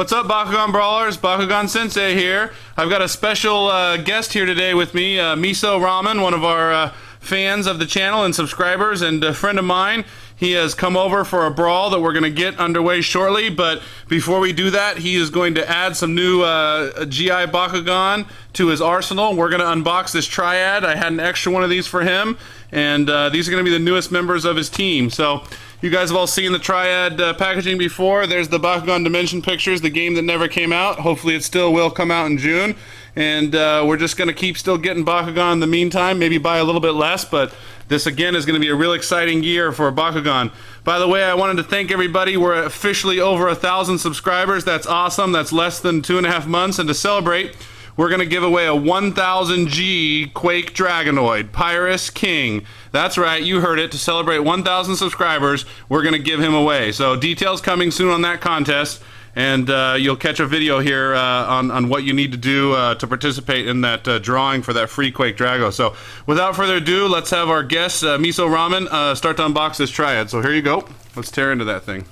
What's up, Bakugan Brawlers? Bakugan Sensei here. I've got a special guest here today with me, Miso Ramen, one of our fans of the channel and subscribers, and a friend of mine. He has come over for a brawl that we're going to get underway shortly, but before we do that, he is going to add some new GI Bakugan to his arsenal. We're going to unbox this Triad. I had an extra one of these for him, and these are going to be the newest members of his team. So you guys have all seen the Triad packaging before. There's the Bakugan Dimension pictures, the game that never came out. Hopefully it still will come out in June. And we're just going to keep still getting Bakugan in the meantime, maybe buy a little bit less, but this again is going to be a real exciting year for Bakugan. By the way, I wanted to thank everybody. We're officially over 1,000 subscribers. That's awesome. That's less than 2.5 months. And to celebrate, we're going to give away a 1000G Quake Dragonoid, Pyrus King. That's right, you heard it. To celebrate 1,000 subscribers, we're going to give him away. So details coming soon on that contest. And you'll catch a video here on what you need to do to participate in that drawing for that free Quake Drago. So without further ado, let's have our guest, Miso Ramen, start to unbox this Triad. So here you go. Let's tear into that thing.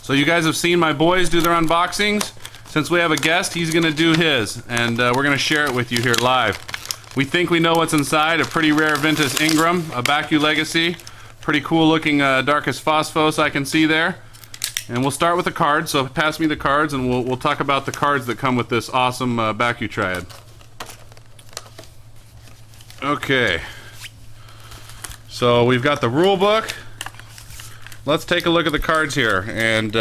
So you guys have seen my boys do their unboxings. Since we have a guest, he's going to do his. And we're going to share it with you here live. We think we know what's inside. A pretty rare Ventus Ingram, a Baku Legacy. Pretty cool looking Darkest Phosphos I can see there. And we'll start with the cards, so pass me the cards and we'll talk about the cards that come with this awesome BakuTriad. Okay. So we've got the rule book. Let's take a look at the cards here, and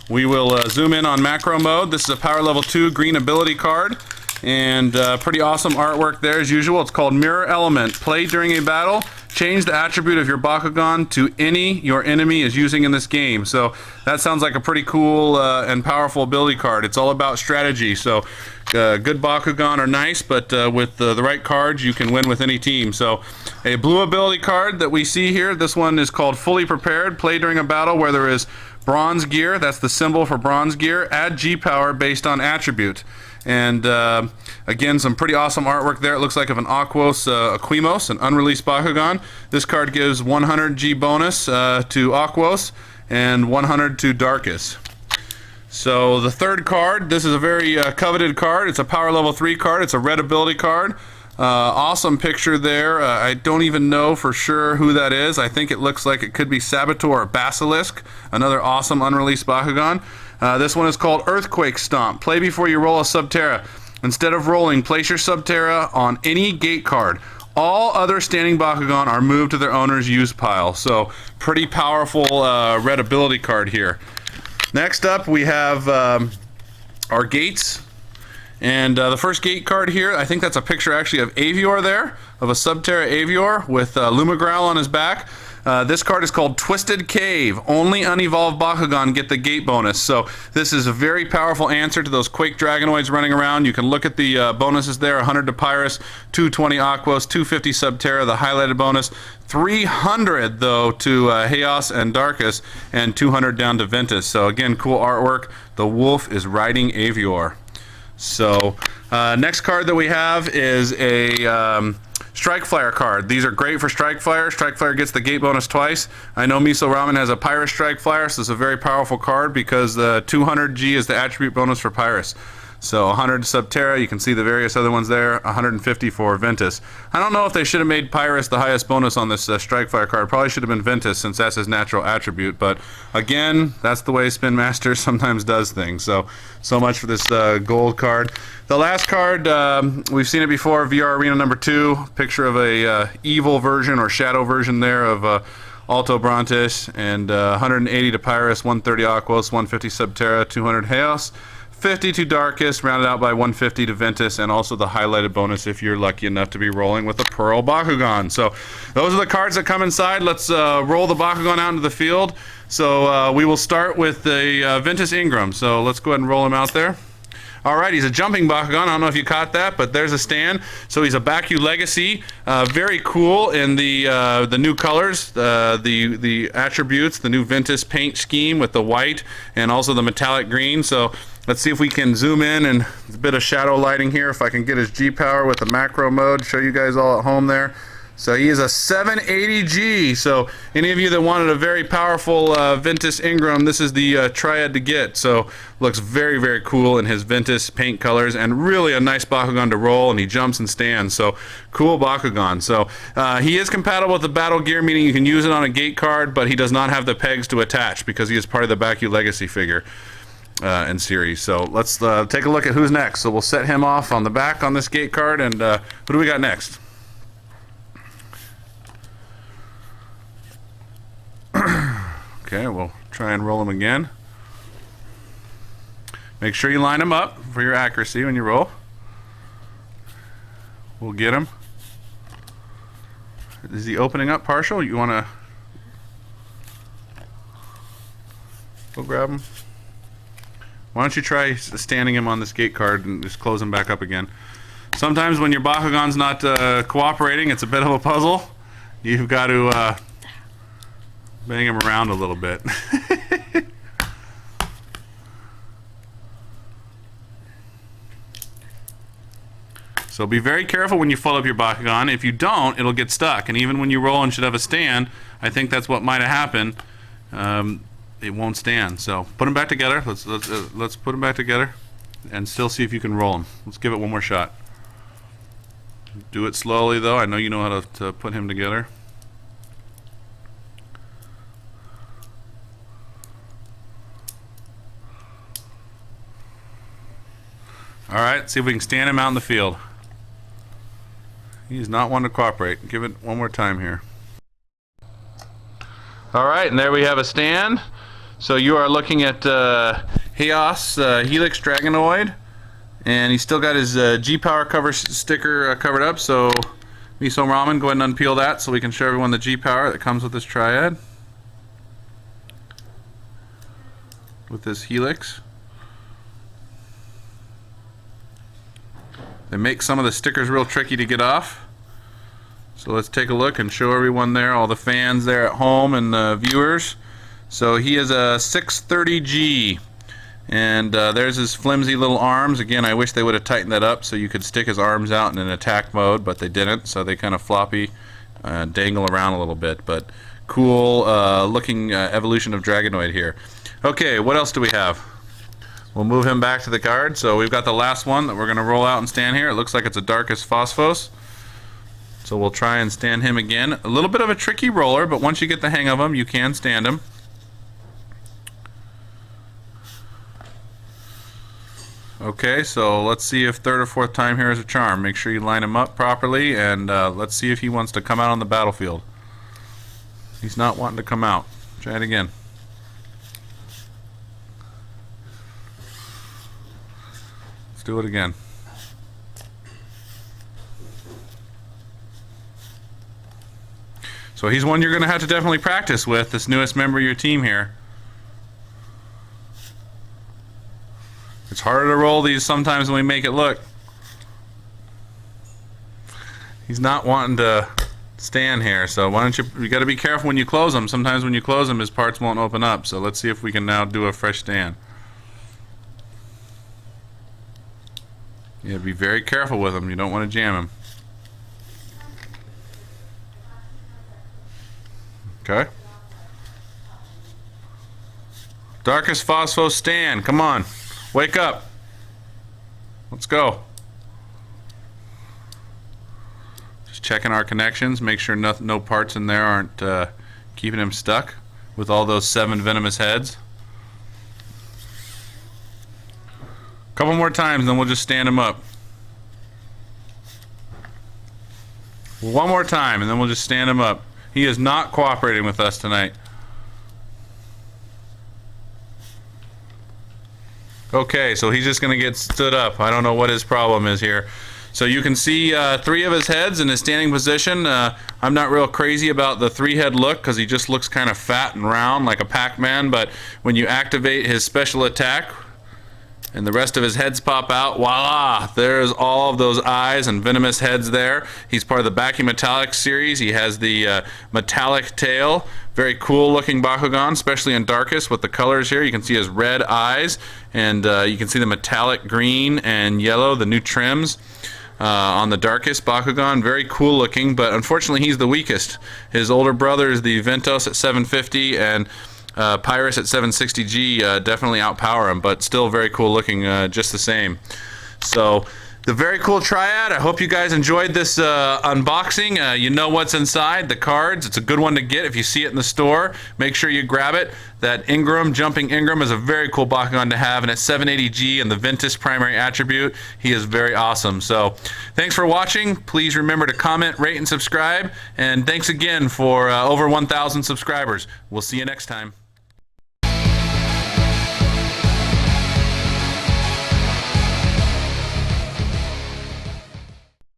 we will zoom in on macro mode. This is a power level 2 green ability card. And pretty awesome artwork there as usual. It's called Mirror Element. Play during a battle. Change the attribute of your Bakugan to any your enemy is using in this game. So that sounds like a pretty cool and powerful ability card. It's all about strategy. So good Bakugan are nice, but with the right cards you can win with any team. So a blue ability card that we see here. This one is called Fully Prepared. Play during a battle where there is bronze gear. That's the symbol for bronze gear. Add G power based on attribute. And again, some pretty awesome artwork there. It looks like of an Aquimos, an unreleased Bakugan. This card gives 100 G bonus to Aquos and 100 to Darkus. So the third card, this is a very coveted card. It's a power level 3 card. It's a red ability card. Awesome picture there. I don't even know for sure who that is. I think it looks like it could be Saboteur or Basilisk, another awesome unreleased Bakugan. This one is called Earthquake Stomp. Play before you roll a Subterra. Instead of rolling, place your Subterra on any gate card. All other standing Bakugan are moved to their owner's use pile. So pretty powerful red ability card here. Next up we have our gates. And the first gate card here, I think that's a picture actually of Avior there, of a Subterra Avior with Lumagrowl on his back. This card is called Twisted Cave. Only unevolved Bakugan get the gate bonus. So this is a very powerful answer to those Quake Dragonoids running around. You can look at the bonuses there. 100 to Pyrus, 220 Aquos, 250 Subterra, the highlighted bonus. 300 though to Chaos and Darkus, and 200 down to Ventus. So again, cool artwork. The wolf is riding Avior. So next card that we have is a Strike Flyer card. These are great for Strike Flyer. Strike Flyer gets the gate bonus twice. I know Miso Ramen has a Pyrus Strike Flyer, so it's a very powerful card because the 200G is the attribute bonus for Pyrus. So 100 Subterra, you can see the various other ones there, 150 for Ventus. I don't know if they should have made Pyrus the highest bonus on this Strike Flyer card. Probably should have been Ventus since that's his natural attribute, but again, that's the way Spin Master sometimes does things. So much for this gold card. The last card, we've seen it before, VR Arena number 2, picture of a evil version or shadow version there of Alto Brontis, and 180 to Pyrus, 130 Aquos, 150 Subterra, 200 Chaos. 50 to Darkest, rounded out by 150 to Ventus, and also the highlighted bonus if you're lucky enough to be rolling with a Pearl Bakugan. So those are the cards that come inside. Let's roll the Bakugan out into the field. So we will start with the Ventus Ingram. So let's go ahead and roll him out there. Alright, he's a jumping Bakugan. I don't know if you caught that, but there's a stand. So he's a Baku Legacy. Very cool in the new colors, the attributes, the new Ventus paint scheme with the white and also the metallic green. So let's see if we can zoom in, and a bit of shadow lighting here. If I can get his G power with the macro mode, show you guys all at home there. So he is a 780G. So any of you that wanted a very powerful Ventus Ingram, this is the Triad to get. So looks very, very cool in his Ventus paint colors, and really a nice Bakugan to roll, and he jumps and stands. So cool Bakugan. So he is compatible with the Battle Gear, meaning you can use it on a gate card, but he does not have the pegs to attach because he is part of the Baku Legacy figure and series. So let's take a look at who's next. So we'll set him off on the back on this gate card, and who do we got next? Okay, we'll try and roll him again. Make sure you line him up for your accuracy when you roll. We'll get him. Is he opening up partial? You want to go grab him? Why don't you try standing him on this gate card and just close him back up again? Sometimes when your Bakugan's not cooperating, it's a bit of a puzzle. You've got to bang him around a little bit. So be very careful when you fold up your Bakugan. If you don't, it'll get stuck. And even when you roll and should have a stand, I think that's what might have happened. It won't stand. So put them back together. Let's put them back together, and still see if you can roll them. Let's give it one more shot. Do it slowly, though. I know you know how to put him together. All right, see if we can stand him out in the field. He's not one to cooperate. Give it one more time here. All right, and there we have a stand. So you are looking at Chaos Helix Dragonoid, and he's still got his G-Power cover sticker covered up. So Miso Ramen, go ahead and unpeel that so we can show everyone the G-Power that comes with this Triad, with this Helix. They make some of the stickers real tricky to get off. So let's take a look and show everyone there, all the fans there at home and viewers. So he is a 630G, and there's his flimsy little arms. Again, I wish they would have tightened that up so you could stick his arms out in an attack mode, but they didn't, so they kind of floppy, dangle around a little bit. But cool looking evolution of Dragonoid here. Okay, what else do we have? We'll move him back to the card. So we've got the last one that we're going to roll out and stand here. It looks like it's a Darkest Phosphos. So we'll try and stand him again. A little bit of a tricky roller, but once you get the hang of him, you can stand him. Okay, so let's see if third or fourth time here is a charm. Make sure you line him up properly, and let's see if he wants to come out on the battlefield. He's not wanting to come out. Try it again. Let's do it again. So he's one you're going to have to definitely practice with, this newest member of your team here. It's harder to roll these sometimes than we make it look. He's not wanting to stand here, so why don't you got to be careful when you close him. Sometimes when you close him, his parts won't open up. So let's see if we can now do a fresh stand. Yeah, be very careful with him. You don't want to jam him. Okay. Darkest Phosphos stand. Come on. Wake up. Let's go. Just checking our connections. Make sure no parts in there aren't keeping him stuck with all those 7 venomous heads. Couple more times, then we'll just stand him up. One more time, and then we'll just stand him up. He is not cooperating with us tonight. Okay, so he's just going to get stood up. I don't know what his problem is here. So you can see 3 of his heads in his standing position. I'm not real crazy about the 3-head look because he just looks kind of fat and round like a Pac-Man, but when you activate his special attack, and the rest of his heads pop out, voila! There's all of those eyes and venomous heads there. He's part of the Baku Metallic series. He has the metallic tail. Very cool looking Bakugan, especially in Darkest with the colors here. You can see his red eyes, and you can see the metallic green and yellow, the new trims. on the darkest Bakugan. Very cool looking, but unfortunately he's the weakest. His older brother is the Ventus at 750, and Pyrus at 760G definitely outpower him, but still very cool looking just the same. So the very cool Triad. I hope you guys enjoyed this unboxing. You know what's inside, the cards. It's a good one to get if you see it in the store. Make sure you grab it. That Ingram, Jumping Ingram, is a very cool Bakugan to have, and at 780G and the Ventus primary attribute, he is very awesome. So thanks for watching. Please remember to comment, rate, and subscribe. And thanks again for over 1,000 subscribers. We'll see you next time.